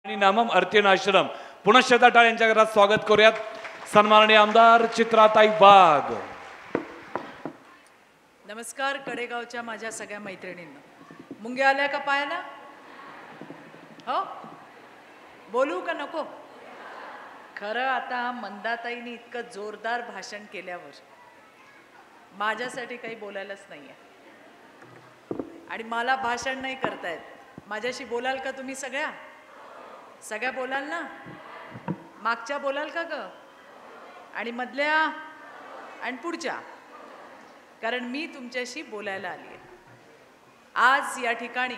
आणि नामम अर्चन आश्रम पुनश्चता टाळ यांच्या घरात स्वागत करूयात. सन्माननीय आमदार चित्राताई वाघ. नमस्कार. कडेगावच्या माझ्या सगळ्या मैत्रिणींना मुंग्या आल्या का पायाला? हो, बोलू का नको? खरं आता मंदाताईंनी इतकं जोरदार भाषण केल्यावर माझ्यासाठी काही बोलायलाच नाही आहे आणि मला भाषण नाही करतायत. माझ्याशी बोलाल का तुम्ही? सगळ्या बोलाल ना? मागच्या बोलाल का ग? आणि मधल्या आणि पुढच्या? कारण मी तुमच्याशी बोलायला आली आहे. आज या ठिकाणी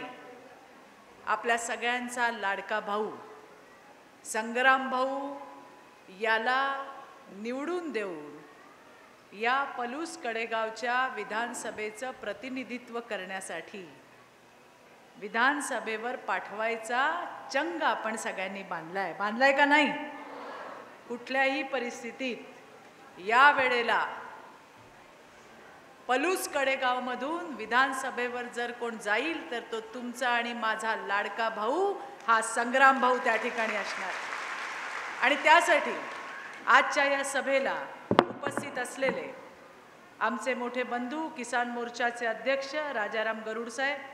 आपल्या सगळ्यांचा लाडका भाऊ संग्राम भाऊ याला निवडून देऊन या पलूस कडेगावच्या विधानसभेचं प्रतिनिधित्व करण्यासाठी विधानसभेवर पाठवायचा चंग आपण सगळ्यांनी बांधलाय का नाही? कुठल्याही परिस्थितीत या वेळेला पलूस कडेगावमधून विधानसभेवर जर कोण जाईल तर तो तुमचा आणि माझा लाडका भाऊ हा संग्राम भाऊ त्या ठिकाणी असणार. आणि त्यासाठी आजच्या या सभेला उपस्थित असलेले आमचे मोठे बंधू किसान मोर्चाचे अध्यक्ष राजाराम गरुड साहेब,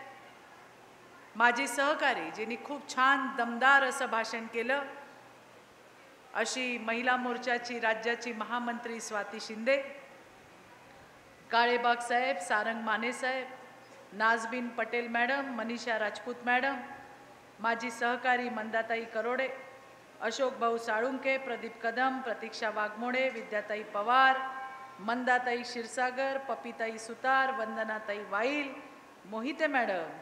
माझी सहकारी जिनी खूप छान दमदार असं भाषण केलं अशी महिला मोर्चाची राज्याची महामंत्री स्वाती शिंदे, काळेबाग साहेब, सारंग माने साहेब, नाजबीन पटेल मॅडम, मनीषा राजपूत मॅडम, माझी सहकारी मंदाताई करोडे, अशोक भाऊ साळुंके, प्रदीप कदम, प्रतीक्षा वाघमोडे, विद्याताई पवार, मंदाताई क्षीरसागर, पपिताई सुतार, वंदनाताई वाईल, मोहिते मॅडम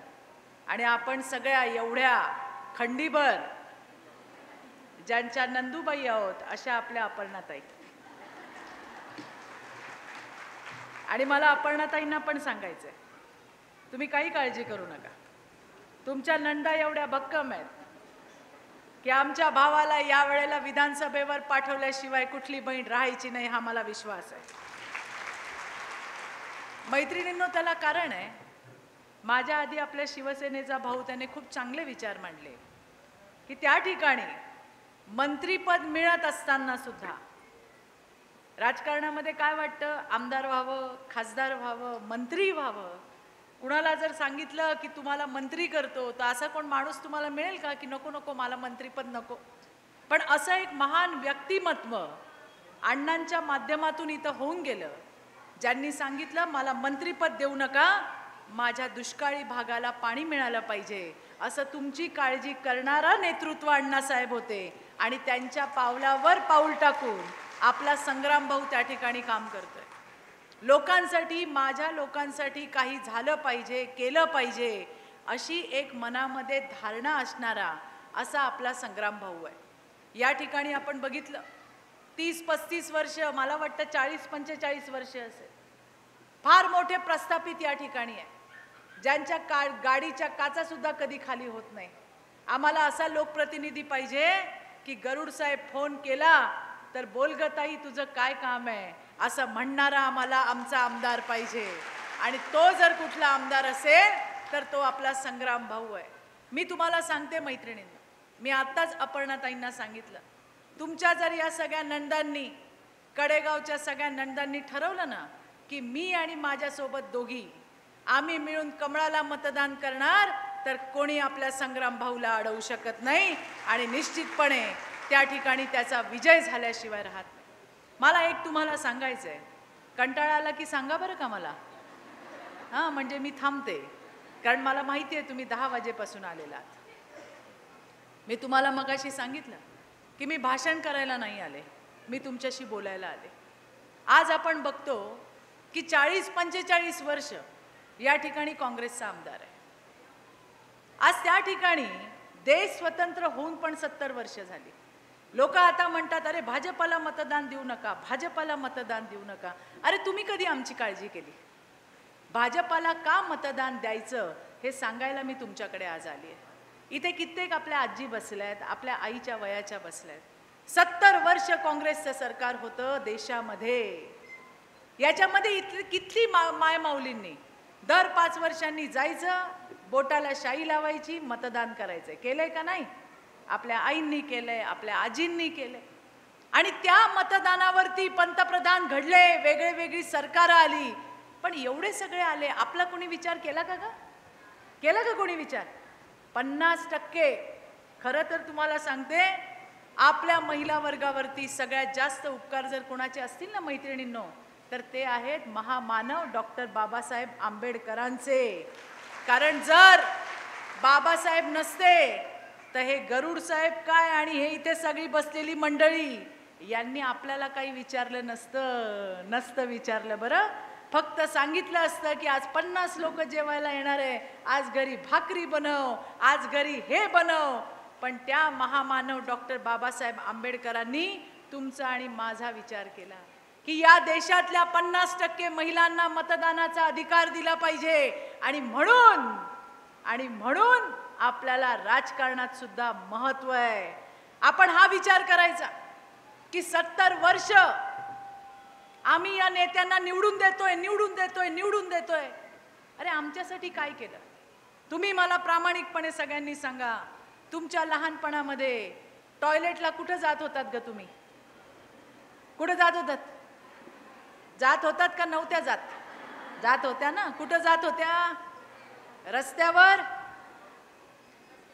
आणि आपण सगळ्या एवढ्या खंडीभर ज्यांच्या नंदुबाई आहोत अशा आपल्या अपर्णाताई. आणि मला अपर्णाताईंना पण सांगायचंय, तुम्ही काही काळजी करू नका. तुमच्या नंदा एवढ्या भक्कम आहेत की आमच्या भावाला या वेळेला विधानसभेवर पाठवल्याशिवाय कुठली बहीण राहायची नाही, हा मला विश्वास आहे. मैत्रिणींनो, त्याला कारण आहे, माझ्या आधी आपल्या शिवसेनेचा भाऊ त्याने खूप चांगले विचार मांडले की त्या ठिकाणी मंत्रीपद मिळत असताना सुद्धा राजकारणामध्ये काय वाटतं, आमदार व्हावं, खासदार व्हावं, मंत्री व्हावं. कुणाला जर सांगितलं की तुम्हाला मंत्री करतो तर असा कोण माणूस तुम्हाला मिळेल का की नको नको मला मंत्रीपद नको? पण असं एक महान व्यक्तिमत्व अण्णांच्या माध्यमातून इथं होऊन गेलं, ज्यांनी सांगितलं मला मंत्रीपद देऊ नका, माझ्या दुष्काळी भागाला पाणी मिळालं पाहिजे. असं तुमची काळजी करणारा नेतृत्व अण्णासाहेब होते आणि त्यांच्या पावलावर पाऊल टाकून आपला संग्राम भाऊ त्या ठिकाणी काम करतोय. लोकांसाठी, माझ्या लोकांसाठी काही झालं पाहिजे, केलं पाहिजे अशी एक मनामध्ये धारणा असणारा असा आपला संग्राम भाऊ आहे. या ठिकाणी आपण बघितलं 30-35 वर्ष, मला वाटतं 40-45 वर्ष असेल, फार मोठे प्रस्थापित या ठिकाणी आहे, ज्यांच्या गाडीच्या काचा सुद्धा कधी खाली होत नाही. आम्हाला असा लोकप्रतिनिधी पाहिजे की गरुड साहेब फोन केला तर बोलगताई तुझं काय काम आहे असं म्हणणारा आम्हाला आमचा आमदार पाहिजे. आणि तो जर कुठला आमदार असेल तर तो आपला संग्राम भाऊ आहे. मी तुम्हाला सांगते मैत्रिणींना, मी आत्ताच अपर्णाताईंना सांगितलं, तुमच्या जर या सगळ्या नंदांनी, कडेगावच्या सगळ्या नंदांनी ठरवलं ना की मी आणि माझ्यासोबत दोघी आम्ही मिळून कमळाला मतदान करणार तर कोणी आपल्या संग्राम भाऊला अडवू शकत नाही आणि निश्चितपणे त्या ठिकाणी त्याचा विजय झाल्याशिवाय राहत नाही. मला एक तुम्हाला सांगायचं आहे, कंटाळा आला की सांगा बरं का मला, हां, म्हणजे मी थांबते, कारण मला माहिती आहे तुम्ही 10 वाजेपासून आलेलात. मी तुम्हाला मगाशी सांगितलं की मी भाषण करायला नाही आले, मी तुमच्याशी बोलायला आले. आज आपण बघतो की 40-45 वर्ष या ठिकाणी काँग्रेसचा आमदार आहे. आज त्या ठिकाणी देश स्वतंत्र होऊन पण 70 वर्ष झाली. लोक आता म्हणतात अरे भाजपाला मतदान देऊ नका, भाजपाला मतदान देऊ नका. अरे तुम्ही कधी आमची काळजी केली? भाजपाला का मतदान द्यायचं हे सांगायला मी तुमच्याकडे आज आली आहे. इथे कित्येक आपल्या आजी बसल्या आहेत, आपल्या आईच्या वयाच्या बसल्या आहेत. 70 वर्ष काँग्रेसचं सरकार होतं देशामध्ये. याच्यामध्ये किती मायमाऊलींनी दर 5 वर्षांनी जायचं, बोटाला शाई लावायची, मतदान करायचं. केलंय का नाही? आपल्या आईंनी केलंय, आपल्या आजींनी केलंय. आणि त्या मतदानावरती पंतप्रधान घडले, वेगळे वेगळी सरकारं आली. पण एवढे सगळे आले, आपला कोणी विचार केला का ग? केला का कोणी विचार? 50%. खरं तर तुम्हाला सांगते, आपल्या महिला वर्गावरती सगळ्यात जास्त उपकार जर कोणाचे असतील ना मैत्रिणींनो, तर ते आहेत महामानव डॉक्टर बाबासाहेब आंबेडकरांचे. कारण जर बाबासाहेब नसते तर हे गरुड साहेब काय आणि हे इथे सगळी बसलेली मंडळी यांनी आपल्याला काही विचारलं नसतं विचारलं. बरं, फक्त सांगितलं असतं की आज 50 लोक जेवायला येणार आहे, आज घरी भाकरी बनव, आज घरी हे बनव. पण त्या महामानव डॉक्टर बाबासाहेब आंबेडकरांनी तुमचा आणि माझा विचार केला की या देशातल्या 50% महिलांना मतदानाचा अधिकार दिला पाहिजे. आणि म्हणून आपल्याला राजकारणात सुद्धा महत्त्व आहे. आपण हा विचार करायचा की 70 वर्ष आम्ही या नेत्यांना निवडून देतोय. अरे आमच्यासाठी काय केलं? तुम्ही मला प्रामाणिकपणे सगळ्यांनी सांगा. तुमच्या लहानपणामध्ये टॉयलेटला कुठं जात होतात ग तुम्ही? कुठं जात होतात? जात होतात का नव्हत्या जात? जात होत्या ना. कुठं जात होत्या? रस्त्यावर.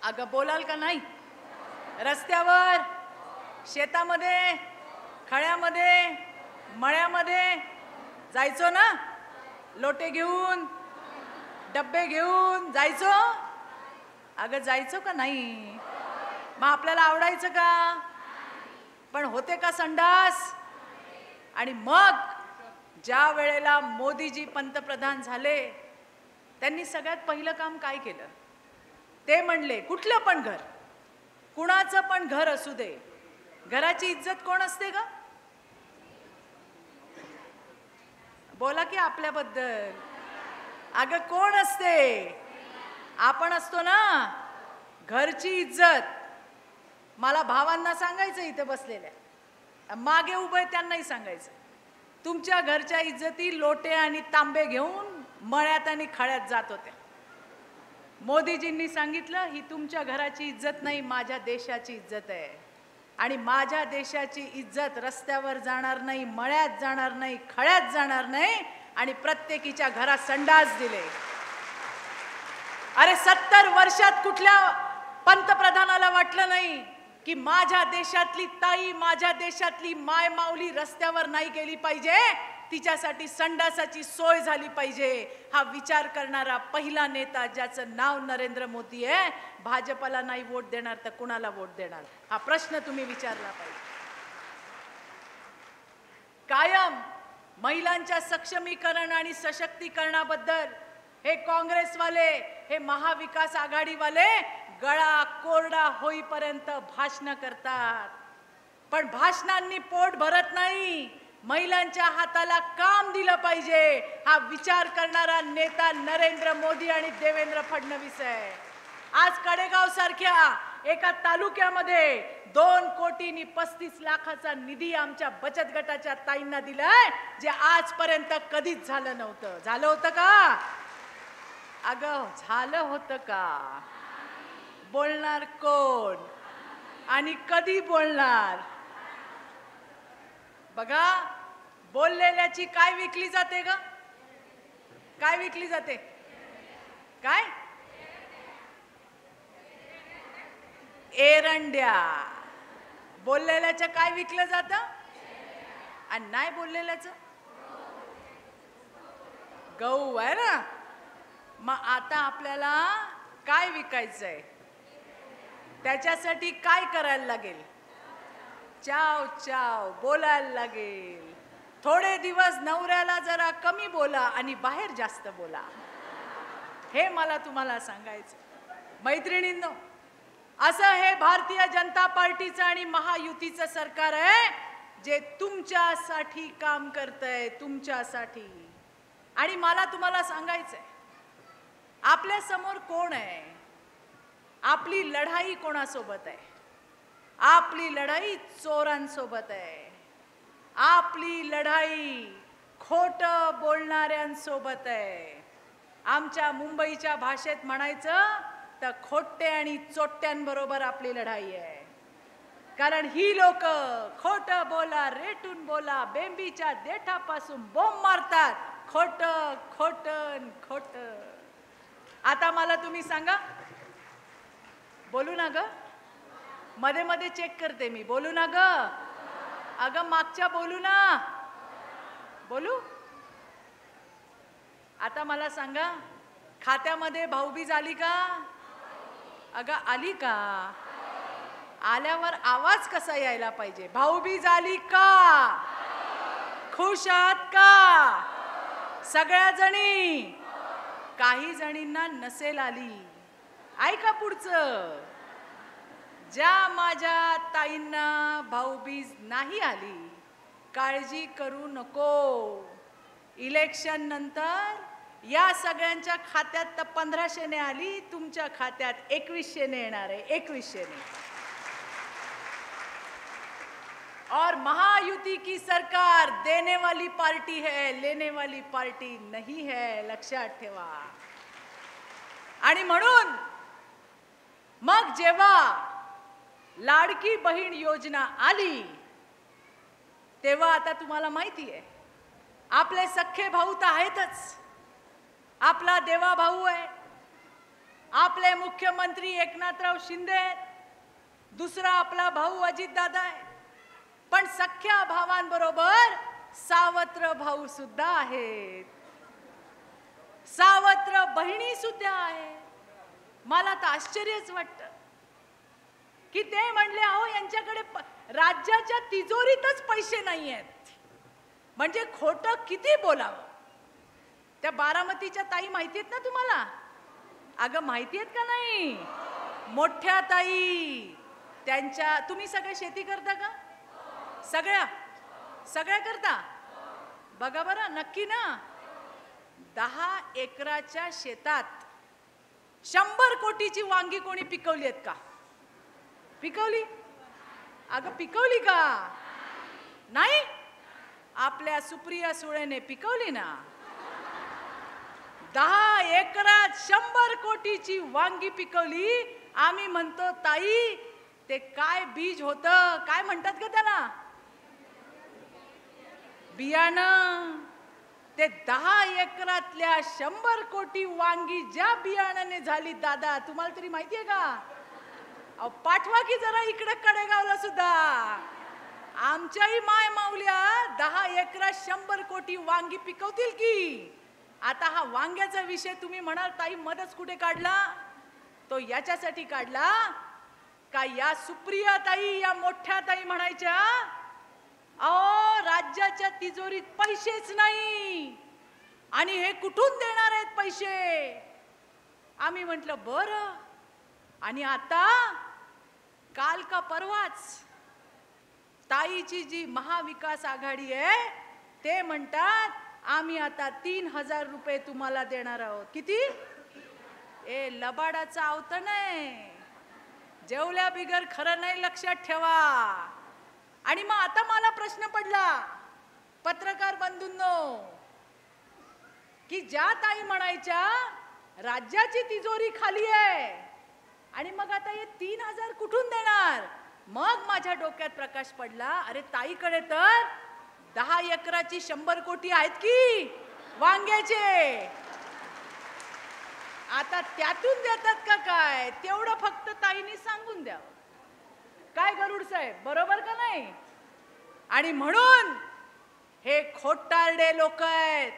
अगं बोलाल का नाही? रस्त्यावर, शेतामध्ये, खळ्यामध्ये, मळ्यामध्ये जायचो ना. लोटे घेऊन, डब्बे घेऊन जायचो. अगं जायचो का नाही? मग आपल्याला आवडायचं का? पण होते का संडास? आणि मग ज्या वेळेला मोदीजी पंतप्रधान झाले, त्यांनी सगळ्यात पहिलं काम काय केलं? ते म्हणले कुठलं पण घर, कुणाचं पण घर असू दे, घराची इज्जत कोण असते ग? बोला की आपल्याबद्दल. अगं कोण असते? आपण असतो ना. घरची इज्जत मला भावांना सांगायचं, इथे बसलेल्या मागे उभे त्यांनाही सांगायचं, तुमच्या घरच्या इज्जती लोटे आणि तांबे घेऊन मळ्यात आणि खळ्यात जात होत्या. मोदीजींनी सांगितलं ही तुमच्या घराची इज्जत नाही, माझ्या देशाची इज्जत आहे. आणि माझ्या देशाची इज्जत रस्त्यावर जाणार नाही, मळ्यात जाणार नाही, खळ्यात जाणार नाही. आणि प्रत्येकीच्या घरात संडास दिले. अरे 70 वर्षात कुठल्या पंतप्रधानाला वाटलं नाही की माझ्या देशातली ताई, माझ्या देशातली माय माऊली रस्त्यावर नाही गेली पाहिजे, तिच्यासाठी संडासाची सोय झाली पाहिजे. हा विचार करणारा पहिला नेता ज्याचं नाव नरेंद्र मोदी आहे. भाजपला नाही वोट देणार तर कुणाला वोट देणार? हा प्रश्न तुम्ही विचारला पाहिजे. कायम महिलांच्या सक्षमीकरण आणि सशक्तीकरणाबद्दल हे काँग्रेसवाले, हे महाविकास आघाडीवाले गळा कोरडा होईपर्यंत भाषण करतात. पण भाषणांनी पोट भरत नाही. महिलांच्या हाताला काम दिलं पाहिजे हा विचार करणारा नेता नरेंद्र मोदी आणि देवेंद्र फडणवीस आहे. आज कडेगाव सारख्या एका तालुक्यामध्ये 2,35,00,000चा निधी आमच्या बचत गटाच्या ताईंना दिलाय, जे आजपर्यंत कधीच झालं नव्हतं. झालं होतं का? अगं झालं होतं का? बोलणार कोण आणि कधी बोलणार? बघा, बोललेल्याची काय विकली जाते ग? काय विकली जाते? काय? एरंड्या. बोललेल्याचं काय विकलं जातं? आणि नाही बोललेल्याचं गहू आहे ना. मग आता आपल्याला काय विकायचंय? त्याच्यासाठी काय करायला लागेल? चाव चाव बोलायला लागेल. थोडे दिवस नवऱ्याला जरा कमी बोला आणि बाहेर जास्त बोला. हे मला तुम्हाला सांगायचं. मैत्रिणींनो, असं हे भारतीय जनता पार्टीचं आणि महायुतीचं सरकार आहे जे तुमच्यासाठी काम करतंय, तुमच्यासाठी. आणि मला तुम्हाला सांगायचंय, आपल्या समोर कोण आहे? आपली लढाई कोणासोबत आहे? आपली लढाई चोरांसोबत आहे. आपली लढाई खोटं बोलणाऱ्यांसोबत आहे. आमच्या मुंबईच्या भाषेत म्हणायचं आता खोटे आणि चोट्ट्यांबरोबर आपली लढाई आहे. कारण ही लोक खोट बोला, रेटून बोला, बेंबीच्या देठापासून बोंब मारतात. खोट खोट खोट. आता मला तुम्ही सांगा, बोलू ना ग? मध्ये मध्ये चेक करते मी. बोलू ना ग? अगं मागच्या बोलू ना? बोलू? आता मला सांगा, खात्यामध्ये भाऊबीज आली का? अगं आली का? आल्यावर आवाज कसा यायला पाहिजे? भाऊबीज आली का? खुश आहात का सगळ्या जणी? काही जणींना नसेल आली. ऐका पुढचं. ज्या माझ्या ताईंना भाऊबीज नाही आली, काळजी करू नको. इलेक्शन नंतर या सगळ्यांच्या खात्यात तर 1500 आली, तुमच्या खात्यात 2100 येणार आहे. 2100. और महायुति की सरकार देने वाली पार्टी है, लेने वाली पार्टी नहीं है, लक्षात ठेवा. आणि म्हणून मग जेव्हा लाडकी बहीण योजना आली, तेव्हा आता तुम्हाला माहिती आहे, आपले सख्खे भाऊ तर आहेतच. आपला देवा भाऊ आहे, आपले मुख्यमंत्री एकनाथराव शिंदे आहेत, दुसरा आपला भाऊ अजितदादा आहे. पण सख्या भावांबरोबर सावत्र भाऊ सुद्धा आहेत, सावत्र बहिणी सुद्धा आहेत. मला तर आश्चर्यच वाटतं की ते म्हणले, अहो यांच्याकडे राज्याच्या तिजोरीतच पैसे नाही आहेत. म्हणजे खोटं किती बोलावं. त्या बारामतीच्या ताई माहिती आहेत ना तुम्हाला? अगं माहिती आहेत का नाही? मोठ्या ताई, त्यांच्या, तुम्ही सगळे शेती करता का? सगळ्या करता? बघा बरं, नक्की ना? 10 एकराच्या शेतात 100 कोटीची वांगी कोणी पिकवली आहेत का? पिकवली? अगं पिकवली का? नाही? आपल्या सुप्रिया सुळेने पिकवली ना. 10 एकरात 100 कोटीची वांगी पिकवली. आम्ही म्हणतो ताई, ते काय बीज होतं, काय म्हणतात का त्याला? बियाणं. ते 10 एकरातल्या 100 कोटी वांगी ज्या बियाणाने झाली, दादा तुम्हाला तरी माहिती आहे का? अहो पाठवा की जरा इकडे कडेगावला सुद्धा. आमच्याही माय माऊल्या 10 एकरात 100 कोटी वांगी पिकवतील की. आता हा वांग्याचा विषय तुम्ही म्हणाल ताई मध्येच कुठे काढला? तो याच्यासाठी काढला का या सुप्रिया ताई, या मोठ्या ताई म्हणायच्या, अहो राज्याच्या तिजोरीत पैसेच नाही आणि हे कुठून देणार आहेत पैसे? आम्ही म्हटलं बरं. आणि आता काल का परवाच ताईची जी महाविकास आघाडी आहे, ते म्हणतात आम्ही आता 3000 रुपये तुम्हाला देणार आहोत. किती? ए लबाडाचा आवत नाही, जेवल्या बिगर खरं नाही, लक्षात ठेवा. आणि मग आता मला प्रश्न पडला पत्रकार बंधूंनो, की ज्या ताई म्हणायच्या राज्याची तिजोरी खाली आहे आणि मग आता हे 3000 कुठून देणार? मग माझ्या डोक्यात प्रकाश पडला, अरे ताईकडे तर 10 एकराची 100 कोटी आहेत की वांग्याचे. आता त्यातून देतात का काय? तेवढं फक्त ताईंनी सांगून द्यावं. काय गरुड साहेब, बरोबर का नाही? आणि म्हणून हे खोटारडे लोक आहेत,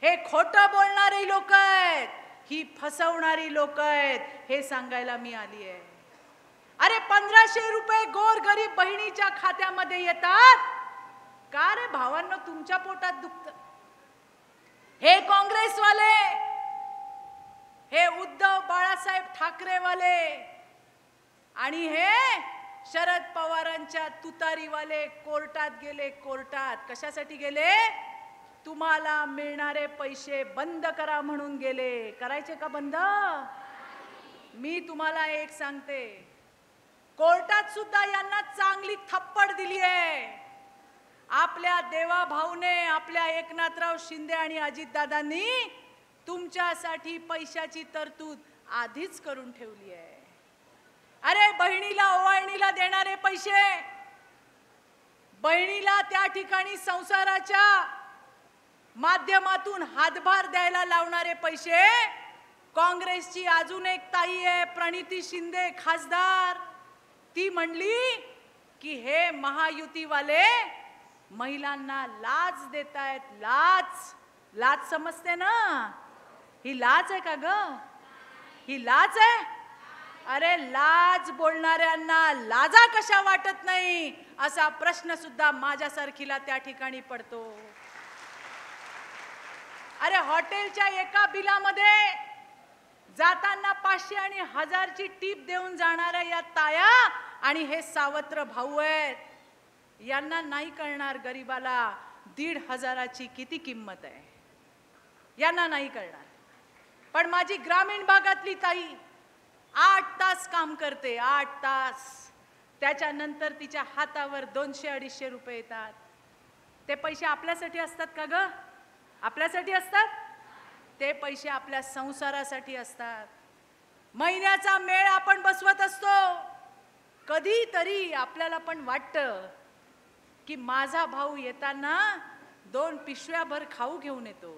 हे खोटं बोलणारे लोक आहेत, ही फसवणारी लोक आहेत, हे सांगायला मी आली आहे. अरे 1500 रुपये गोर गरीब बहिणीच्या खात्यामध्ये येतात का रे भावांनो? तुमच्या पोटात दुखतं. हे काँग्रेसवाले, हे उद्धव बाळासाहेब ठाकरेवाले आणि हे शरद पवारांच्या तुतारीवाले कोर्टात गेले. कोर्टात कशासाठी गेले? तुम्हाला मिळणारे पैसे बंद करा म्हणून गेले. करायचे का बंद? मी तुम्हाला एक सांगते, कोर्टात सुद्धा यांना चांगली थप्पड दिली आहे. आपल्या देवा भाऊने, आपल्या एकनाथराव शिंदे आणि अजितदादांनी तुमच्यासाठी पैशाची तरतूद आधीच करून ठेवली आहे. अरे बहिणीला ओवाळणीला देणारे पैसे, बहिणीला त्या ठिकाणी संसाराच्या माध्यमातून हातभार द्यायला लावणारे पैसे, काँग्रेसची अजून एक ताई आहे प्रणिती शिंदे खासदार, ती म्हणली की हे महायुतीवाले महिलांना लाच देतायत. लाच, लाच समजते ना? ही लाच आहे का ग? ही लाच आहे? अरे लाज बोलणाऱ्यांना लाजा कशा वाटत नाही असा प्रश्न सुद्धा माझ्यासारखीला त्या ठिकाणी पडतो. अरे हॉटेलच्या एका बिलामध्ये जाताना 500 आणि 1000ची टीप देऊन जाणाऱ्या या ताया आणि हे सावत्र भाऊ आहेत, यांना नाही कळणार गरिबाला 1500ची किती किंमत आहे, यांना नाही कळणार. पण माझी ग्रामीण भागातली ताई 8 तास काम करते, 8 तास, त्याच्यानंतर तिच्या हातावर 200-250 रुपये येतात. ते पैसे आपल्यासाठी असतात का ग? आपल्यासाठी असतात? ते पैसे आपल्या संसारासाठी असतात. महिन्याचा मेळ आपण बसवत असतो. कधीतरी आपल्याला पण वाटतं की माझा भाऊ येताना 2 पिशव्याभर खाऊ घेऊन येतो,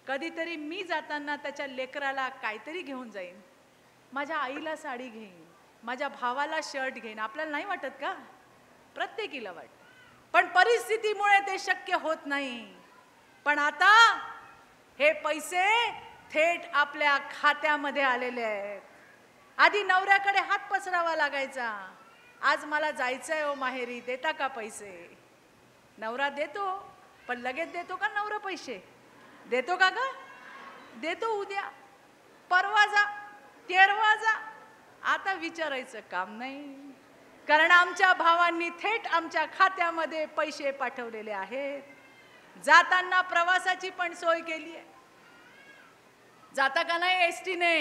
कधीतरी मी जाताना त्याच्या लेकराला काहीतरी घेऊन जाईन, माझ्या आईला साडी घेईन, माझ्या भावाला शर्ट घेईन. आपल्याला नाही वाटत का? प्रत्येकीला वाटतं. पण परिस्थितीमुळे ते शक्य होत नाही. पण आता हे पैसे थेट आपल्या खात्यामध्ये आलेले आहेत. आधी नवऱ्याकडे हात पसरावा लागायचा, आज मला जायचंय ओ माहेरी, देता का पैसे? नवरा देतो, पण लगेच देतो का नवरा पैसे? देतो का ग? देतो उद्या, परवा जा, तेरवा जा. आता विचारायचं काम नाही, कारण आमच्या भावांनी थेट आमच्या खात्यामध्ये पैसे पाठवलेले आहेत. जाताना प्रवासाची पण सोय केली आहे. जाता का नाही एसटी ने?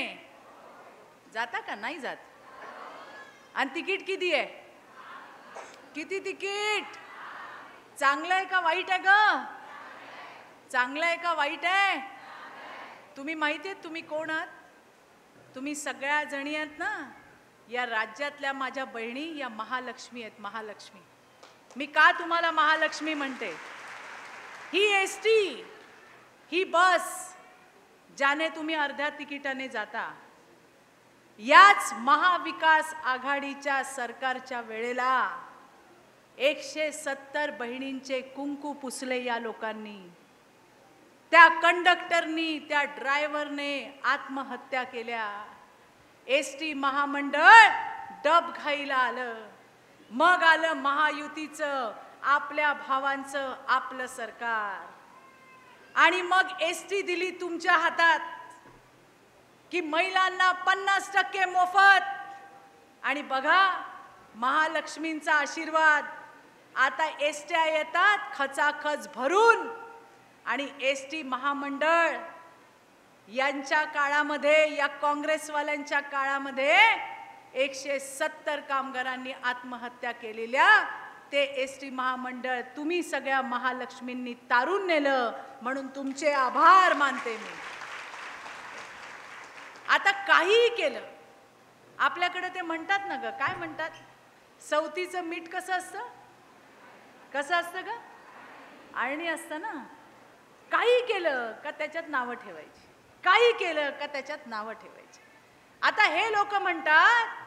जाता का नाही जात? आणि तिकीट किती आहे? किती तिकीट? चांगलं आहे का वाईट आहे ग? चांगलं आहे का वाईट आहे? तुम्ही माहिती आहे तुम्ही कोण आहात? तुम्ही सगळ्या जणी आहात ना, या राज्यातल्या माझ्या बहिणी या महालक्ष्मी आहेत. महालक्ष्मी. मी का तुम्हाला महालक्ष्मी म्हणते? ही एसटी, ही बस ज्याने तुम्ही अर्ध्या तिकिटाने जाता, याच महाविकास आघाडीच्या सरकारच्या वेळेला 170 बहिणींचे कुंकू पुसले या लोकांनी. त्या कंडक्टरनी, त्या ड्रायव्हरने आत्महत्या केल्या. एसटी महामंडळ डब घाईला आलं. मग आलं महायुतीचं, आपल्या भावांचं आपलं सरकार. आणि मग एसटी दिली तुमच्या हातात की महिलांना 50% मोफत. आणि बघा महालक्ष्मींचा आशीर्वाद, आता एसट्या येतात खचाखच भरून. आणि एसटी महामंडळ यांच्या काळामध्ये, या काँग्रेसवाल्यांच्या काळामध्ये 170 कामगारांनी आत्महत्या केलेल्या ते एसटी महामंडळ तुम्ही सगळ्या महालक्ष्मींनी तारून नेलं, म्हणून तुमचे आभार मानते मी. आता काहीही केलं, आपल्याकडे ते म्हणतात ना ग, काय म्हणतात, सवतीचं मीठ कसं असतं? कसं असतं ग? आळणी असतं ना. काही केलं का त्याच्यात नावं ठेवायची, काही केलं का त्याच्यात नावं ठेवायची. आता हे लोक म्हणतात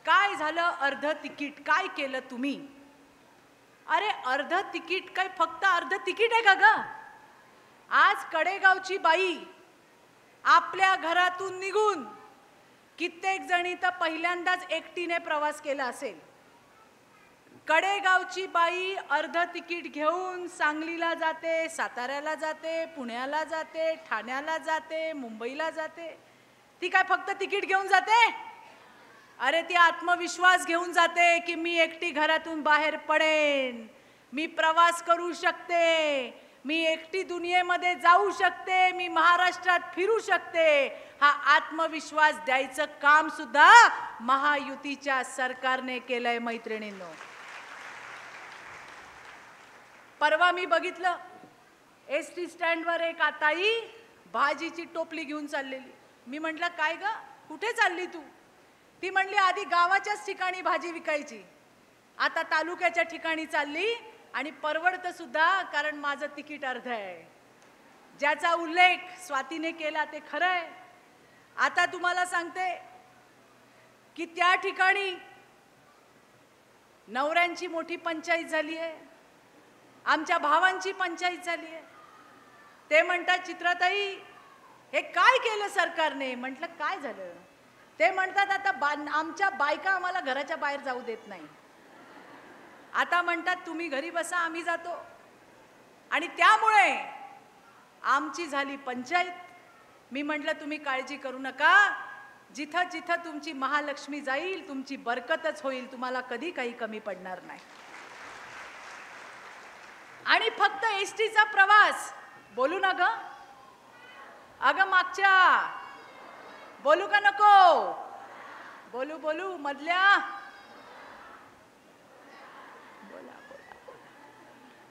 काय झालं अर्ध तिकीट, काय केलं तुम्ही? अरे अर्ध तिकीट काय फक्त अर्ध तिकीट आहे का ग? आज कडेगावची बाई आपल्या घरातून निघून, कित्येक जणी तर पहिल्यांदाच एकटीने प्रवास केला असेल, कडेगावची बाई अर्ध तिकीट घेऊन सांगलीला जाते, साताऱ्याला जाते, पुण्याला जाते, ठाण्याला जाते, मुंबईला जाते. ती काय फक्त तिकीट घेऊन जाते? अरे ती आत्मविश्वास घेऊन जाते की मी एकटी घरातून बाहेर पडेन, मी प्रवास करू शकते, मी एकटी दुनियेमध्ये जाऊ शकते, मी महाराष्ट्रात फिरू शकते. हा आत्मविश्वास द्यायचं काम सुद्धा महायुतीच्या सरकारने केलंय मैत्रिणींनो. परवा मी बघितलं एसटी स्टँडवर एक ताई भाजीची टोपली घेऊन चाललेली. मी म्हटलं काय ग, कुठे चालली तू? ती म्हणली आधी गावाच्याच ठिकाणी भाजी विकायची, आता तालुक्याच्या ठिकाणी चालली आणि परवडतं सुद्धा, कारण माझं तिकीट अर्ध आहे. ज्याचा उल्लेख स्वातीने केला ते खरं आहे. आता तुम्हाला सांगते की त्या ठिकाणी नवऱ्यांची मोठी पंचायत झाली आहे, आमच्या भावांची पंचायत झाली आहे. ते म्हणतात चित्राताई हे काय केलं सरकारने? म्हटलं काय झालं? ते म्हणतात आता आमच्या बायका आम्हाला घराच्या बाहेर जाऊ देत नाही. आता म्हणतात तुम्ही घरी बसा, आम्ही जातो. आणि त्यामुळे आमची झाली पंचायत. मी म्हटलं तुम्ही काळजी करू नका, जिथं जिथं तुमची महालक्ष्मी जाईल तुमची बरकतच होईल, तुम्हाला कधी काही कमी पडणार नाही. आणि फक्त एसटीचा प्रवास बोलू ना ग? अगं मागच्या बोलू का नको? बोलू बोलू मधल्या बोला बोला.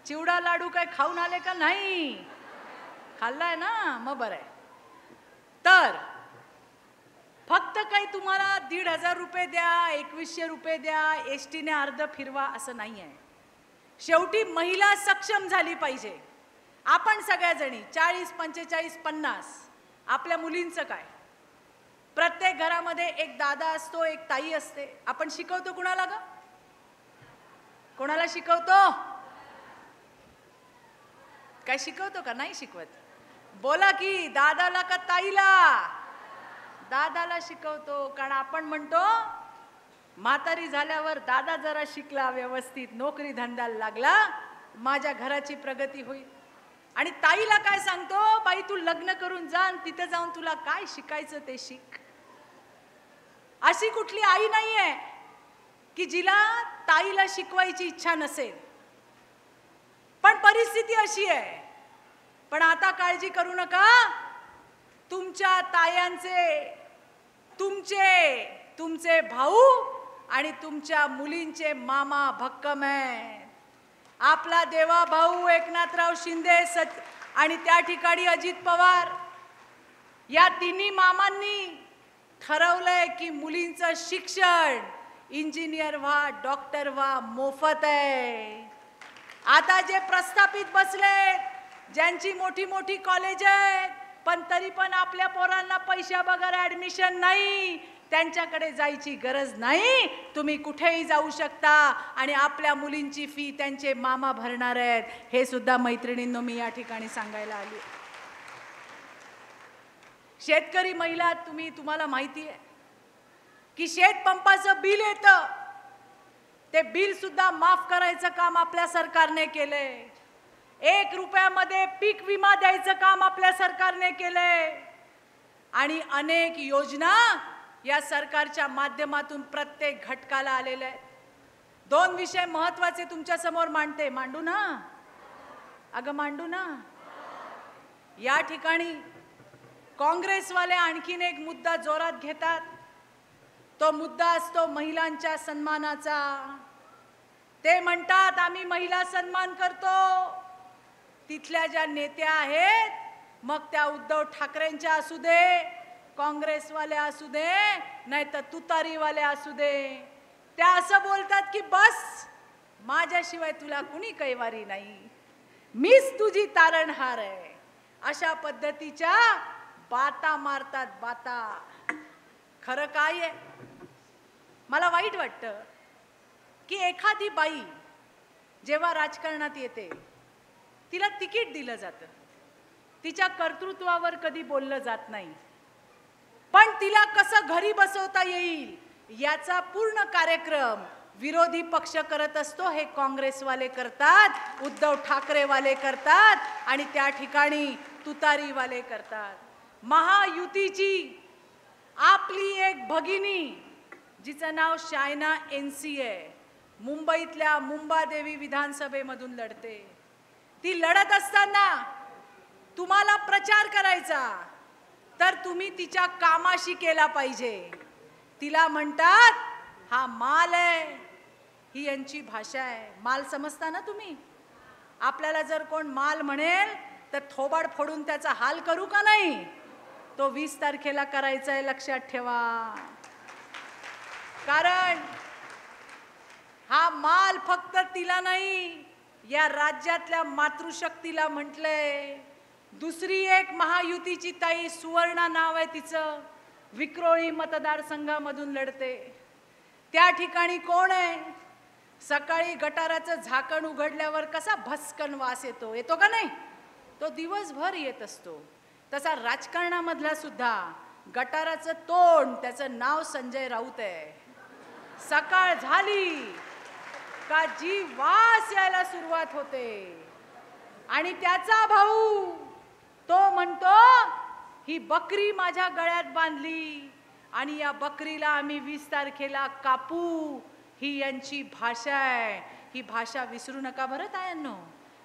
चिवडा लाडू काय खाऊन आले का नाही? खाल्लाय ना, मग बरं आहे. तर फक्त काही तुम्हाला 1,500 रुपये द्या, 2,100 रुपये द्या, एसटीने अर्ध फिरवा असं नाही आहे. शेवटी महिला सक्षम झाली पाहिजे. आपण सगळ्याजणी 40, 45, 50. आपल्या मुलींचं काय? प्रत्येक घरामध्ये एक दादा असतो, एक ताई असते. आपण शिकवतो कुणाला ग? कोणाला शिकवतो? काय शिकवतो का नाही शिकवत? बोला की, दादाला का ताईला? दादाला शिकवतो. कारण आपण म्हणतो म्हातारी झाल्यावर दादा जरा शिकला, व्यवस्थित नोकरी धंद्याला लागला, माझ्या घराची प्रगती होईल. आणि ताईला काय सांगतो? बाई तू लग्न करून जा, तिथे जाऊन तुला काय शिकायचं ते शिक. अशी कुठली आई नाहीये की जिला ताईला शिकवायची इच्छा नसेल. पण परिस्थिती अशी आहे. पण आता काळजी करू नका, तुमच्या तायांचे तुमचे भाऊ आणि तुमच्या मुलींचे मामा भक्कम आहेत. आपला देवा भाऊ एकनाथराव शिंदे आणि त्या ठिकाणी अजित पवार या तिन्ही मामांनी ठरवलंय की मुलींचं शिक्षण इंजिनियर व्हा, डॉक्टर व्हा, मोफत आहे. आता जे प्रस्थापित बसले, ज्यांची मोठी मोठी कॉलेज आहेत पण तरी पण आपल्या पोरांना पैशा बगर ऍडमिशन नाही, त्यांच्याकडे जायची गरज नाही. तुम्ही कुठेही जाऊ शकता आणि आपल्या मुलींची फी त्यांचे मामा भरणार आहेत. हे सुद्धा मैत्रिणींनो मी या ठिकाणी सांगायला आली. शेतकरी महिला, तुम्हाला माहिती आहे की शेतपंपाचं बिल येतं, ते बिल सुद्धा माफ करायचं काम आपल्या सरकारने केलंय. 1 रुपयामध्ये पीक विमा द्यायचं काम आपल्या सरकारने केलंय. आणि अनेक योजना या सरकारच्या माध्यमातून प्रत्येक घटकाला आलेल्या आहेत. 2 विषय महत्त्वाचे तुमच्या समोर मांडते. मांडू ना? अगं मांडू ना? या ठिकाणी काँग्रेसवाले आणखीन एक मुद्दा जोरात घेतात. तो मुद्दा असतो महिलांच्या सन्मानाचा. ते म्हणतात आम्ही महिला सन्मान करतो. तिथल्या ज्या नेत्या आहेत, मग त्या उद्धव ठाकरेंच्या असू दे, काँग्रेसवाल्या असू दे, नाही तर तुतारीवाल्या असू दे, त्या असं बोलतात की बस माझ्याशिवाय तुला कुणी कैवारी नाही, मीच तुझी तारणहार आहे. अशा पद्धतीच्या बाता मारतात बाता. खरं काय आहे? मला वाईट वाटतं की एखादी बाई जेव्हा राजकारणात येते तिला तिकीट दिलं जातं, तिच्या कर्तृत्वावर कधी बोललं जात नाही. पण तिला कसं घरी बसवता येईल याचा पूर्ण कार्यक्रम विरोधी पक्ष करत असतो. हे काँग्रेसवाले करतात, उद्धव ठाकरेवाले करतात आणि त्या ठिकाणी तुतारीवाले करतात. महायुतीची आपली एक भगिनी जिचं नाव शायना एनसी आहे, मुंबईतल्या मुंबादेवी विधानसभेमधून लढते. ती लढत असताना तुम्हाला प्रचार करायचा तर तुम्ही तिच्या कामाशी केला पाहिजे. तिला म्हणतात हा माल आहे, ही यांची भाषा आहे. माल समजता ना तुम्ही? आपल्याला जर कोण माल म्हणेल तर थोबाड फोडून त्याचा हाल करू का नाही? तो 20 तारखेला करायचा आहे, लक्षात ठेवा. कारण हा माल फक्त तिला नाही, या राज्यातल्या मातृशक्तीला म्हटलंय. दुसरी एक महायुतीची ताई, सुवर्णा नाव आहे तिचं, विक्रोळी मतदारसंघामधून लढते. त्या ठिकाणी कोण आहे? सकाळी गटाराचं झाकण उघडल्यावर कसा भस्कन वास येतो, येतो का नाही? तो दिवसभर येत असतो. तसा राजकारणामधला सुद्धा गटाराचं तोंड, त्याचं नाव संजय राऊत आहे. सकाळ झाली का जी वास यायला सुरुवात होते. आणि त्याचा भाऊ तो म्हणतो, ही बकरी माझ्या गळ्यात बांधली आणि या बकरीला आम्ही 20 तारखेला कापू. ही यांची भाषा आहे. ही भाषा विसरू नका बरं तायांनो,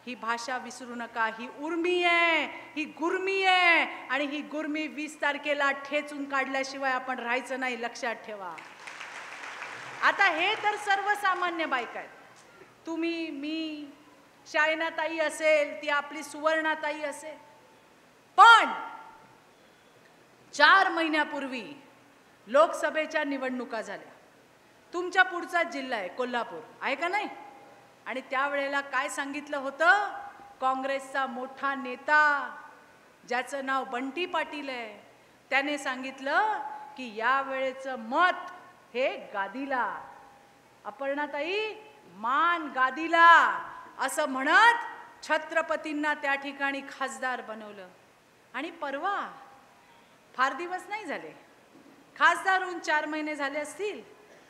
ही भाषा विसरू नका. ही उर्मी आहे, ही गुर्मी आहे. आणि ही गुर्मी 20 तारखेला ठेचून काढल्याशिवाय आपण राहायचं नाही, लक्षात ठेवा. आता हे तर सर्वसामान्य बायका आहेत. तुम्ही, मी, शायनाताई असेल, ती आपली सुवर्णाताई असेल. पण 4 महिन्यापूर्वी लोकसभेच्या निवडणुका झाल्या. तुमच्या पुढचा जिल्हा आहे कोल्हापूर, आहे का नाही? आणि त्यावेळेला काय सांगितलं होतं? काँग्रेसचा मोठा नेता, ज्याचं नाव बंटी पाटील आहे, त्याने सांगितलं की या वेळेचं मत हे गादीला. अपर्णाताई, मान गादीला असं म्हणत छत्रपतींना त्या ठिकाणी खासदार बनवलं. आणि परवा, फार दिवस नाही झाले, खासदार होऊन 4 महिने झाले असतील.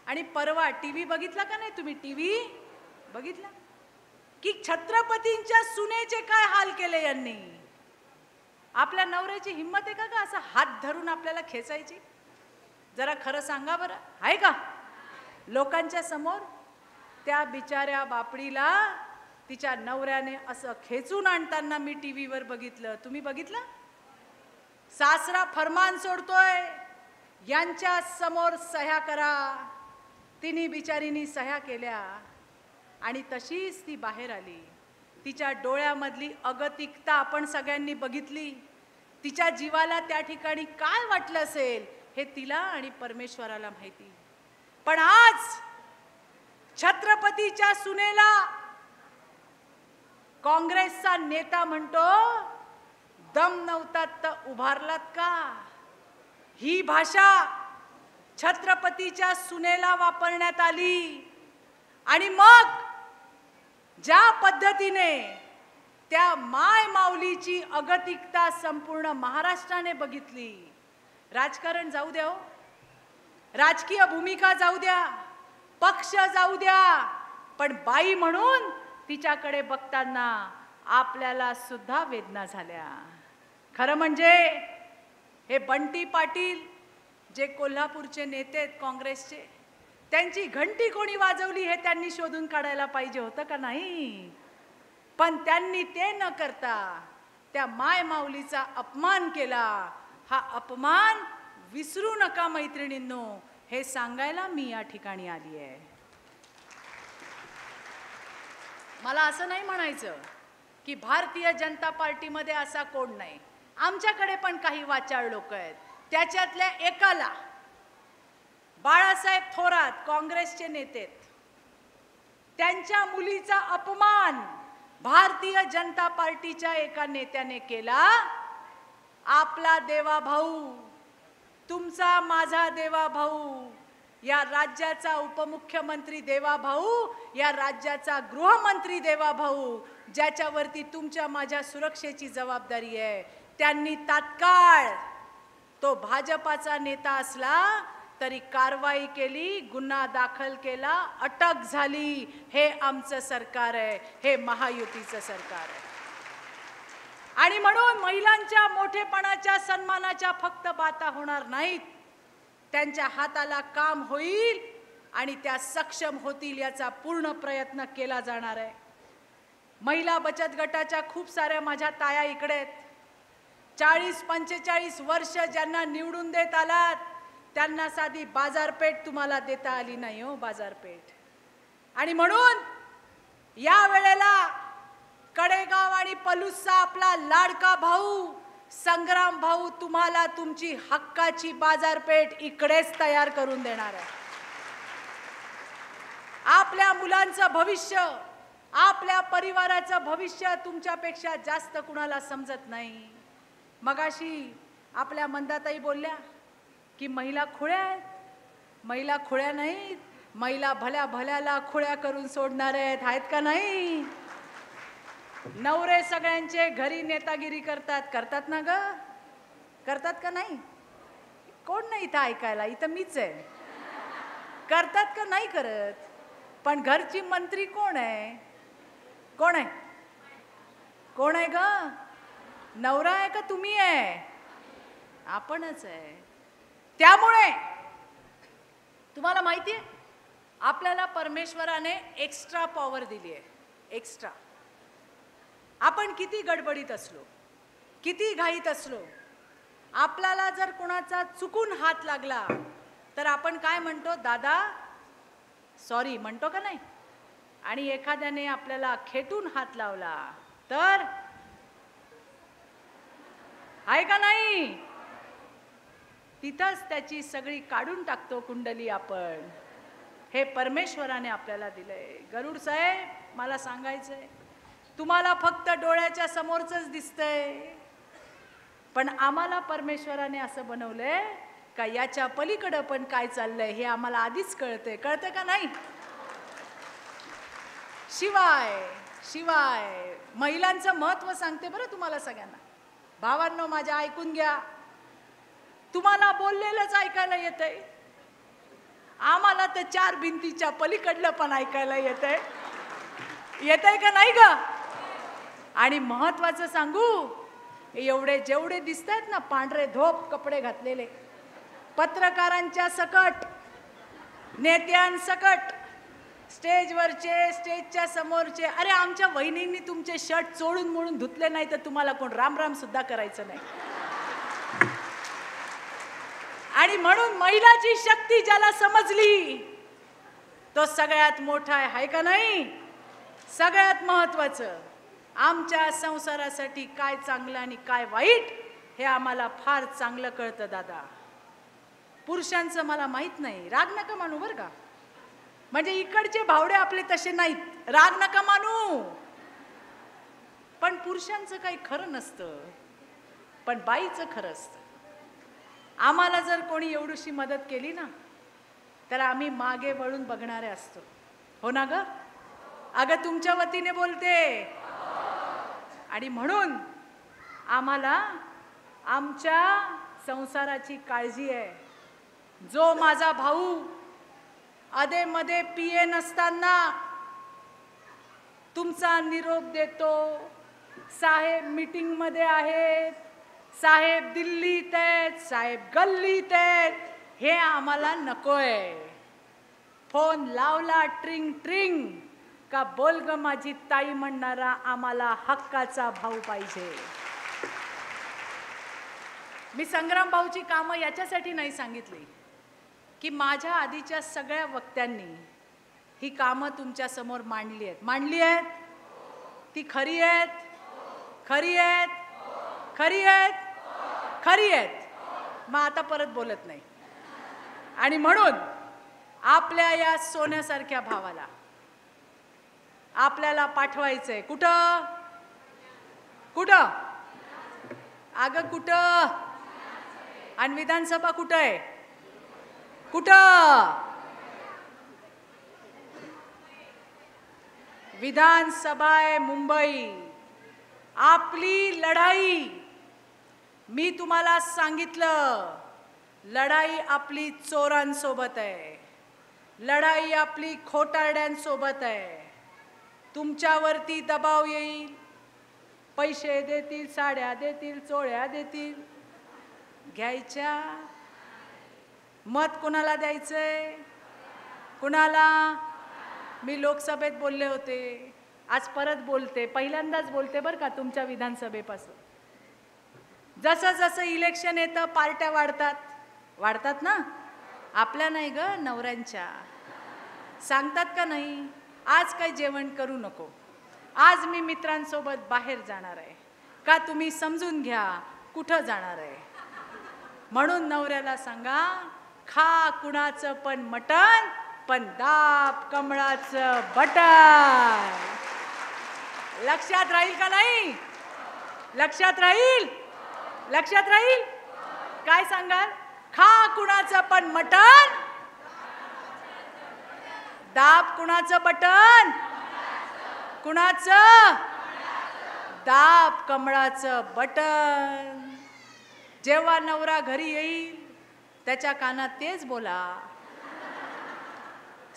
आणि परवा टीव्ही बघितला का नाही तुम्ही? टीव्ही बघितला की छत्रपतींच्या सुनेचे काय हाल केले यांनी. आपल्या नवऱ्याची हिम्मत आहे का असं हात धरून आपल्याला खेचायची? जरा खरं सांगा बरं, आहे का? लोकांच्या समोर त्या बिचाऱ्या बापडीला तिच्या नवऱ्याने असं खेचून आणताना मी टीव्हीवर बघितलं. तुम्ही बघितलं? सासरा फरमान सोडतोय, यांच्या समोर सह्या करा. तिने बिचारीनी सह्या केल्या आणि तशीच ती बाहेर आली. तिच्या डोळ्यामधली अगतिकता आपण सगळ्यांनी बघितली. तिच्या जीवाला त्या ठिकाणी काय वाटलं असेल हे तिला आणि परमेश्वराला माहिती. पण आज छत्रपतीच्या सुनेला काँग्रेसचा नेता म्हणतो, दम नव्हतात तर उभारलात का? ही भाषा छत्रपतीच्या सुनेला वापरण्यात आली. आणि मग ज्या पद्धतीने त्या माय माऊलीची अगतिकता संपूर्ण महाराष्ट्राने बघितली. राजकारण जाऊ द्या, राजकीय भूमिका जाऊ द्या, पक्ष जाऊ द्या, पण बाई म्हणून तिच्याकडे बघताना आपल्याला सुद्धा वेदना झाल्या. खरं म्हणजे हे बंटी पाटील, जे कोल्हापूरचे नेते आहेत काँग्रेसचे, त्यांची घंटी कोणी वाजवली हे त्यांनी शोधून काढायला पाहिजे होतं का नाही? पण त्यांनी ते न करता त्या माय माऊलीचा अपमान केला. हा अपमान विसरू नका मैत्रिणींनो, हे सांगायला मी या ठिकाणी आली आहे. मला असं नाही म्हणायचं की भारतीय जनता पार्टीमध्ये असा कोण नाही. आमच्याकडे पण काही वाचाळ लोक आहेत. त्याच्यातल्या एकाला, बाळासाहेब थोरात, काँग्रेसचे नेते, त्यांच्या मुलीचा अपमान भारतीय जनता पार्टीच्या एका नेत्याने केला. आपला देवा भाऊ, तुमचा माझा देवा भाऊ, या राज्याचा उपमुख्यमंत्री देवा भाऊ, या राज्याचा गृहमंत्री देवा भाऊ, ज्याच्यावरती तुमच्या माझ्या सुरक्षेची जबाबदारी आहे, त्यांनी तात्काळ, तो भाजपाचा नेता असला तरी कारवाई केली, गुन्हा दाखल केला, अटक झाली. हे आमचं सरकार आहे, हे महायुतीचं सरकार आहे. आणि म्हणून महिलांच्या मोठेपणाच्या, सन्मानाच्या फक्त बाता होणार नाहीत, त्यांच्या हाताला काम होईल आणि त्या सक्षम होतील याचा पूर्ण प्रयत्न केला जाणार आहे. महिला बचत गटाच्या खूप साऱ्या माझ्या ताया इकडे आहेत. 40-45 वर्ष ज्यांना निवडून देत आलात, त्यांना साधी बाजारपेठ तुम्हाला देता आली नाही हो, बाजारपेठ. आणि म्हणून या वेळेला कडेगाव आणि पलूसचा आपला लाडका भाऊ संग्राम भाऊ तुम्हाला तुमची हक्काची बाजारपेठ इकडेच तयार करून देणार आहे. आपल्या मुलांचं भविष्य, आपल्या परिवाराचं भविष्य तुमच्यापेक्षा जास्त कुणाला समजत नाही. मगाशी आपल्या मंदाताई बोलल्या की महिला खुळ्या आहेत. महिला खुळ्या नाहीत, महिला भल्या भल्याला खुळ्या करून सोडणार आहेत का नाही? नवरे सगळ्यांचे घरी नेतागिरी करतात ना ग? करतात का नाही? कोण नाही इथं ऐकायला? इथं मीच आहे. करतात का नाही करत? पण घरची मंत्री कोण आहे? कोण आहे? कोण आहे ग? नवरा आहे का तुम्ही आहे? आपणच आहे. त्यामुळे तुम्हाला माहिती आहे, आपल्याला परमेश्वराने एक्स्ट्रा पॉवर दिली आहे. एक्स्ट्रा. आपण किती गडबडीत असलो, किती घाईत असलो, आपल्याला जर कोणाचा चुकून हात लागला तर आपण काय म्हणतो? दादा सॉरी म्हणतो का नाही? आणि एखाद्याने आपल्याला खेटून हात लावला तर आहे का नाही? तिथंच त्याची सगळी काढून टाकतो कुंडली आपण. हे परमेश्वराने आपल्याला दिलंय. गरुड साहेब, मला सांगायचंय, तुम्हाला फक्त डोळ्याच्या समोरच दिसतंय, पण आम्हाला परमेश्वराने असं बनवलंय का याच्या पलीकडं पण काय चाललंय हे आम्हाला आधीच कळतंय. कळतं का नाही? शिवाय महिलांचं महत्त्व सांगते बरं तुम्हाला सगळ्यांना. भावांनो माझ्या ऐकून घ्या. तुम्हाला बोललेलंच ऐकायला येतंय, आम्हाला तर चार भिंतीच्या पलीकडलं पण ऐकायला येतंय. येतंय का नाही ग? आणि महत्वाचं सांगू, एवढे जेवढे दिसत आहेत ना पांढरे धोप कपडे घातलेले, पत्रकारांच्या सकट, नेत्यांसकट, स्टेजवरचे, स्टेजच्या समोरचे, अरे आमच्या वहिनींनी तुमचे शर्ट चोळून मोडून धुतले नाही तर तुम्हाला कोण राम राम सुद्धा करायचं नाही. आणि म्हणून महिलाची शक्ती ज्याला समजली तो सगळ्यात मोठा आहे का नाही? सगळ्यात महत्वाचं, आमच्या संसारासाठी काय चांगलं आणि काय वाईट हे आम्हाला फार चांगलं कळतं दादा. पुरुषांचं मला माहित नाही. राग नका मानू बरं का. म्हणजे इकडचे भावडे आपले तसे नाहीत, राग नका मानू. पण पुरुषांचं काही खरं नसतं, पण बाईचं खरं असतं. आम्हाला जर कोणी एवढीशी मदत केली ना तर आम्ही मागे वळून बघणारे असतो. हो ना ग? अगं तुमच्या वतीने बोलते. आणि म्हणून आम्हाला आमच्या संसाराची काळजी आहे. जो माझा भाऊ अधेमध्ये पिये नसताना तुमचा निरोप देतो, साहेब मीटिंग मध्ये आहेत, साहेब दिल्लीत आहेत, साहेब गल्लीत आहेत, हे आम्हाला नकोय. फोन लावला ट्रिंग ट्रिंग का बोल ग माझी ताई म्हणणारा आम्हाला हक्काचा भाऊ पाहिजे. मी संग्राम भाऊची कामं याच्यासाठी नाही सांगितली की माझ्या आधीच्या सगळ्या वक्त्यांनी ही कामं तुमच्या समोर मांडली आहेत. ती खरी आहेत, खरी आहेत, खरी आहेत, खरी आहेत. मग आता परत बोलत नाही. आणि म्हणून आपल्या या सोन्यासारख्या भावाला आपल्याला पाठवायचंय. कुठं? कुठं? अगं कुठं? आणि विधानसभा कुठं आहे? कुठं? विधानसभा आहे मुंबई. आपली लढाई, मी तुम्हाला सांगितलं, लढाई आपली चोरांसोबत आहे, लढाई आपली खोटारड्यांसोबत आहे. तुमच्यावरती दबाव येईल, पैसे देतील, साड्या देतील, चोळ्या देतील, घ्यायच्या. मत कुणाला द्यायचंय? कुणाला? मी लोकसभेत बोलले होते, आज परत बोलते, पहिल्यांदाच बोलते बरं का तुमच्या विधानसभेपासून. जसं जसं इलेक्शन येतं पार्ट्या वाढतात ना. आपल्या नाही ग, नवऱ्यांच्या. सांगतात का नाही, आज काही जेवण करू नको, आज मी मित्रांसोबत बाहेर जाणार आहे, का तुम्ही समजून घ्या, कुठं जाणार आहे. म्हणून नवऱ्याला सांगा, खा कुणाचं पण मटण, पण दाब कमळाचं बटन. लक्षात राहील का नाही? लक्षात राहील? लक्षात राहील? काय सांगाल? खा कुणाचं पण मटण, दाब कुणाचं बटन? कुणाचं? दाब कमळाचं बटन. जेव्हा नवरा घरी येईल त्याच्या कानात तेच बोला.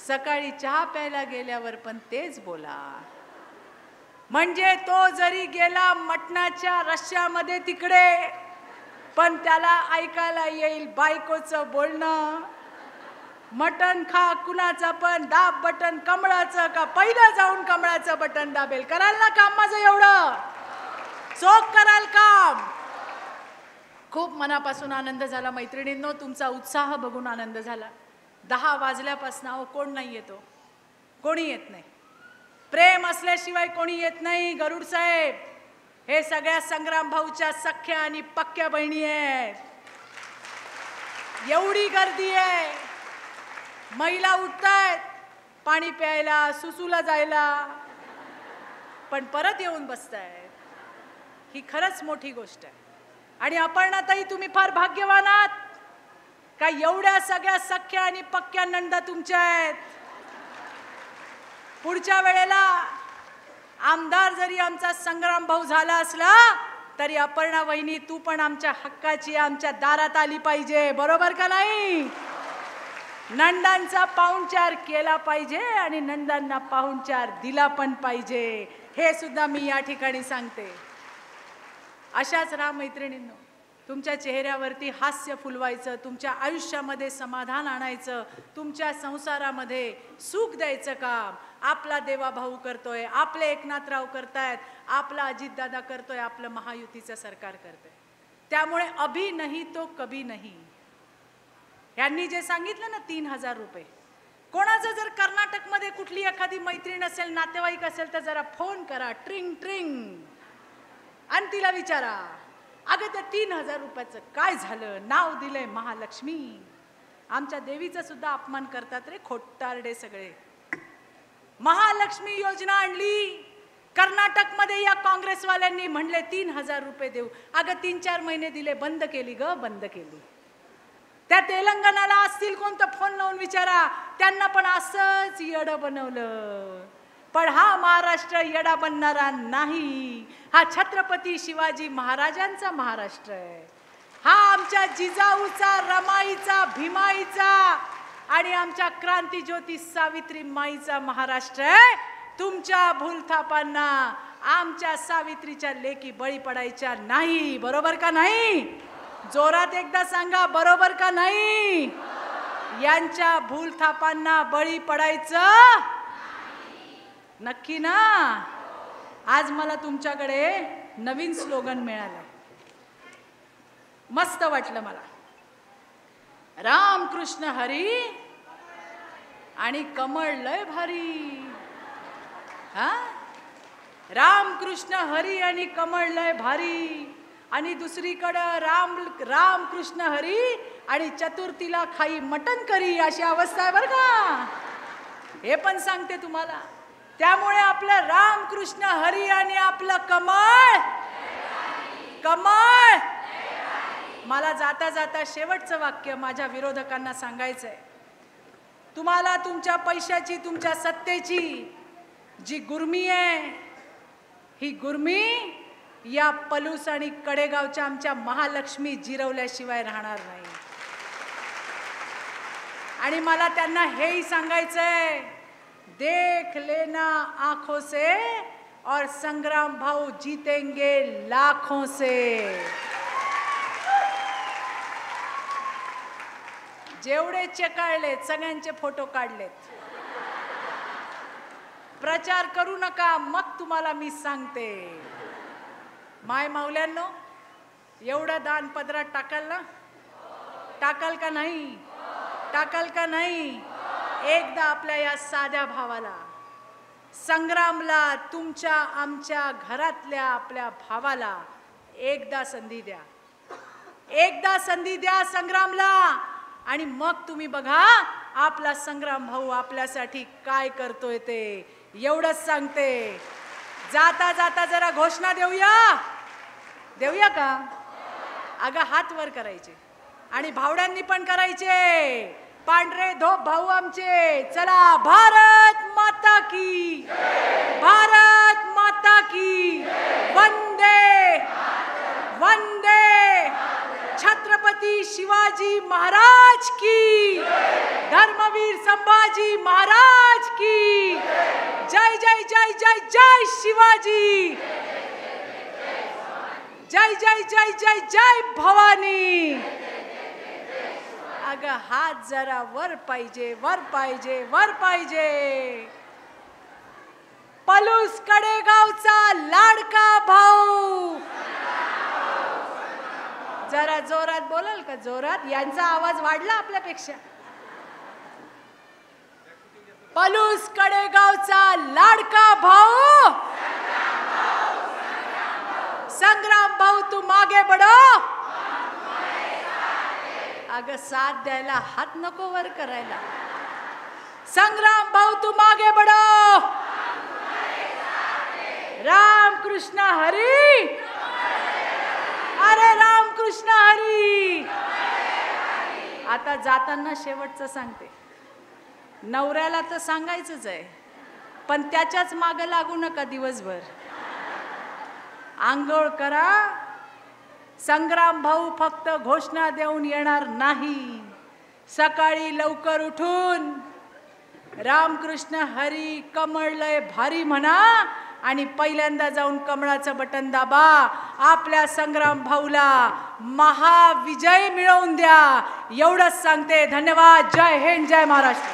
सकाळी चहा प्यायला गेल्यावर पण तेच बोला. म्हणजे तो जरी गेला मटणाच्या रश्श्यामध्ये तिकडे, पण त्याला ऐकायला येईल बायकोचं बोलणं. मटण खा कुणाचं पण, दाब बटन कमळाचं, का पहिलं जाऊन कमळाचं बटन दाबेल? कराल ना काम माझं एवढं? चोख कराल काम? खूप मनापासून आनंद झाला मैत्रिणींनो, तुमचा उत्साह बघून आनंद झाला. 10 वाजल्यापासून अहो कोण नाही येतो, कोणी येत नाही. प्रेम असल्याशिवाय कोणी येत नाही. गरुड साहेब हे सगळ्या संग्राम भाऊच्या सख्या आणि पक्क्या बहिणी आहेत. एवढी गर्दी आहे. महिला उठतायत पाणी प्यायला, सुसूला जायला, पण परत येऊन बसतायत. ही खरंच मोठी गोष्ट आहे. आणि अपर्णाताई तुम्ही फार भाग्यवान आहात का एवढ्या सगळ्या सख्या आणि पक्क्या नंदा तुमच्या आहेत. पुढच्या वेळेला आमदार जरी आमचा संग्राम भाऊ झाला असला तरी अपर्णा वहिनी तू पण आमच्या हक्काची, आमच्या दारात आली पाहिजे. बरोबर का नाही? नंदांचा पाहुणचार केला पाहिजे आणि नंदांना पाहुणचार दिला पण पाहिजे. हे सुद्धा मी या ठिकाणी सांगते. अशाच राहा मैत्रिणींनो. तुमच्या चेहऱ्यावरती हास्य फुलवायचं, तुमच्या आयुष्यामध्ये समाधान आणायचं, तुमच्या संसारामध्ये सुख द्यायचं काम आपला देवाभाऊ करतोय, आपले एकनाथराव करतायत, आपला अजितदादा करतोय, आपलं महायुतीचं सरकार करतोय. त्यामुळे अभी नाही तो कभी नाही. यांनी जे सांगितलं ना 3000 रुपये, कोणाचं जर कर्नाटकमध्ये कुठली एखादी मैत्रीण असेल, नातेवाईक असेल तर जरा फोन करा, ट्रिंग ट्रिंग, आणि तिला विचारा, अगं त्या 3000 रुपयाचं काय झालं? नाव दिलंय महालक्ष्मी. आमच्या देवीचा सुद्धा अपमान करतात रे खोटारडे सगळे. महालक्ष्मी योजना आणली कर्नाटकमध्ये या काँग्रेसवाल्यांनी, म्हणले 3000 रुपये देऊ. अगं 3-4 महिने दिले, बंद केली ग, बंद केली. त्या तेलंगणाला असतील कोणतं, फोन लावून विचारा, त्यांना पण असंच येडं बनवलं. पण हा महाराष्ट्र येडा बनणारा नाही. हा छत्रपती शिवाजी महाराजांचा महाराष्ट्र आहे. हा आमच्या जिजाऊचा, रमाईचा, भीमाईचा आणि आमच्या क्रांतीज्योती सावित्री माईचा महाराष्ट्र आहे. तुमच्या भूलथापांना आमच्या सावित्रीच्या लेकी बळी पडायच्या नाही. बरोबर का नाही? जोरात एकदा सांगा, बरोबर का नाही? यांच्या भूलथापांना बळी पडायचं नक्की ना? आज मला तुमच्याकडे नवीन स्लोगन मिळालं, मस्त वाटलं मला. राम कृष्ण हरी आणि कमळ लय भारी. हा, राम कृष्ण हरी आणि कमळ लय भारी. आणि दुसरीकडं राम कृष्ण हरी आणि चतुर्थीला खाई मटण करी, अशी अवस्था आहे बरं का. हे पण सांगते तुम्हाला. त्यामुळे आपलं राम कृष्ण हरी आणि आपलं कमळ कमळ. मला जाता जाता शेवटचं वाक्य माझ्या विरोधकांना सांगायचंय. तुम्हाला तुमच्या पैशाची, तुमच्या सत्तेची जी गुर्मी आहे, ही गुर्मी या पलूस आणि कडेगावच्या आमच्या महालक्ष्मी जिरवल्याशिवाय राहणार नाही. आणि मला त्यांना हेही सांगायचंय, देख लेना आंखों से और संग्राम भाऊ जीतेंगे लाखों से. जेवढे चेकाळलेत सगळ्यांचे फोटो काढलेत. प्रचार करू नका, मग तुम्हाला मी सांगते. माय माऊल्यांनो, एवढं दान पदरात टाकाल ना? टाकाल का नाही? टाकाल का नाही? एकदा आपल्या या साध्या भावाला, संग्रामला, तुमच्या आमच्या घरातल्या आपल्या भावाला एकदा संधी द्या. एकदा संधी द्या संग्रामला आणि मग तुम्ही बघा आपला संग्राम भाऊ आपल्यासाठी काय करतोय ते. एवढंच सांगते. जाता जाता जरा घोषणा देऊया का? अगं हात वर करायचे आणि भावड्यांनी पण करायचे. पांढरे धोप भाऊ आमचे. चला, भारत माता की, भारत माता की, वंदे वंदे, छत्रपती शिवाजी महाराज की, धर्मवीर संभाजी महाराज की, जय जय जय जय जय शिवाजी, जय जय जय जय जय भवानी. अगं हात जरा वर पाहिजे, वर पाहिजे, वर पाहिजे. पलूस कडेगावचा लाडका भाऊ. जरा जोरात बोलाल का? जोरात. यांचा आवाज वाढला आपल्यापेक्षा. पलूस कडेगावचा लाडका भाऊ. संग्राम भाऊ तू मागे बडो. अगं साथ द्यायला हात नको वर करायला. संग्राम भाऊ तू मागे बडो. राम कृष्ण हरी. अरे राम कृष्ण हरी. आता जाताना शेवटचं सांगते. नवऱ्याला तर सांगायचंच आहे, पण त्याच्याच मागे लागू नका दिवसभर. आंघोळ करा. संग्राम भाऊ फक्त घोषणा देऊन येणार नाही. सकाळी लवकर उठून रामकृष्ण हरी कमळ लय भारी म्हणा आणि पहिल्यांदा जाऊन कमळाचं बटन दाबा. आपल्या संग्राम भाऊला महाविजय मिळवून द्या. एवढंच सांगते. धन्यवाद. जय हिंद, जय महाराष्ट्र.